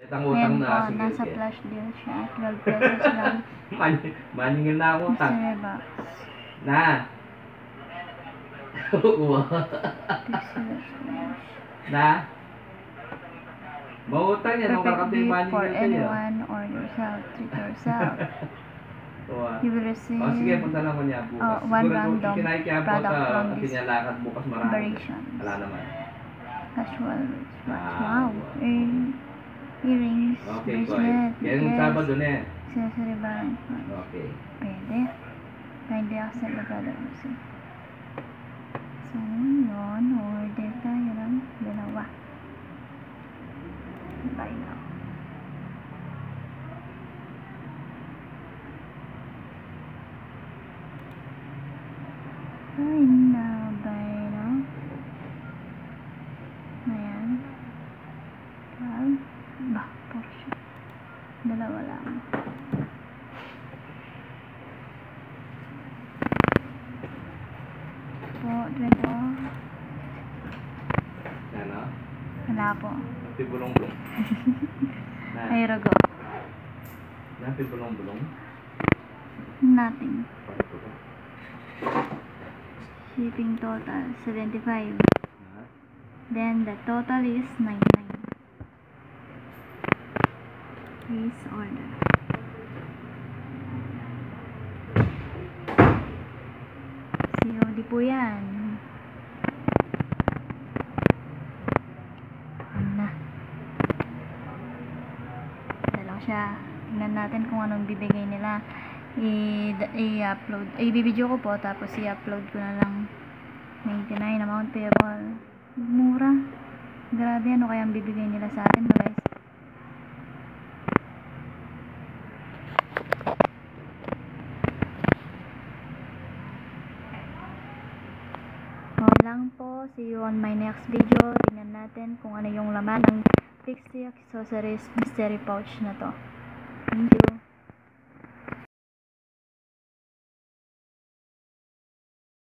Utang na. po, Sige, nasa sige. flash deal siya. 12 pesos lang. Maningil na ako. Mystery box. Na. Kuha. Na. Mautang yan. Ang Perfect kakapit gift maningil for sa'yo. anyone or yourself. Treat yourself. Kuha. You will receive Sige, punta lang ko niya bukas. one Siguro random kinaikiyabot product from kasi this niya lakad bukas marami. variations. Wala naman. Casual wristwatch. Ah, Wow. Earrings. Okay, Bracelet. Kaya yung Sabado na eh. Accessory band. Okay. Pwede. Kindly accept the product receipt. So, yun. Order tayo ng dalawa. Buy now. Buy now. Buy now. Ayan. Bah, Porsche. Dalawa lang. Po, dyan po. Ano? Wala po. Pibulong-bulong. Na. Ay, rago. Na, pibulong-bulong. Nothing. Shipping total, 75. Then, the total is 99. Please order. COD po yan. Na. Dalaw siya. Tingnan natin kung anong bibigay nila. I-upload. I-video ko po, tapos i-upload ko na lang. 99 amount payable. Mura. Grabe, ano kaya ang bibigay nila sa atin, guys? Lang po. See you on my next video. Tingnan natin kung ano yung laman ng Pixie Accessories Mystery Pouch na to. Thank you.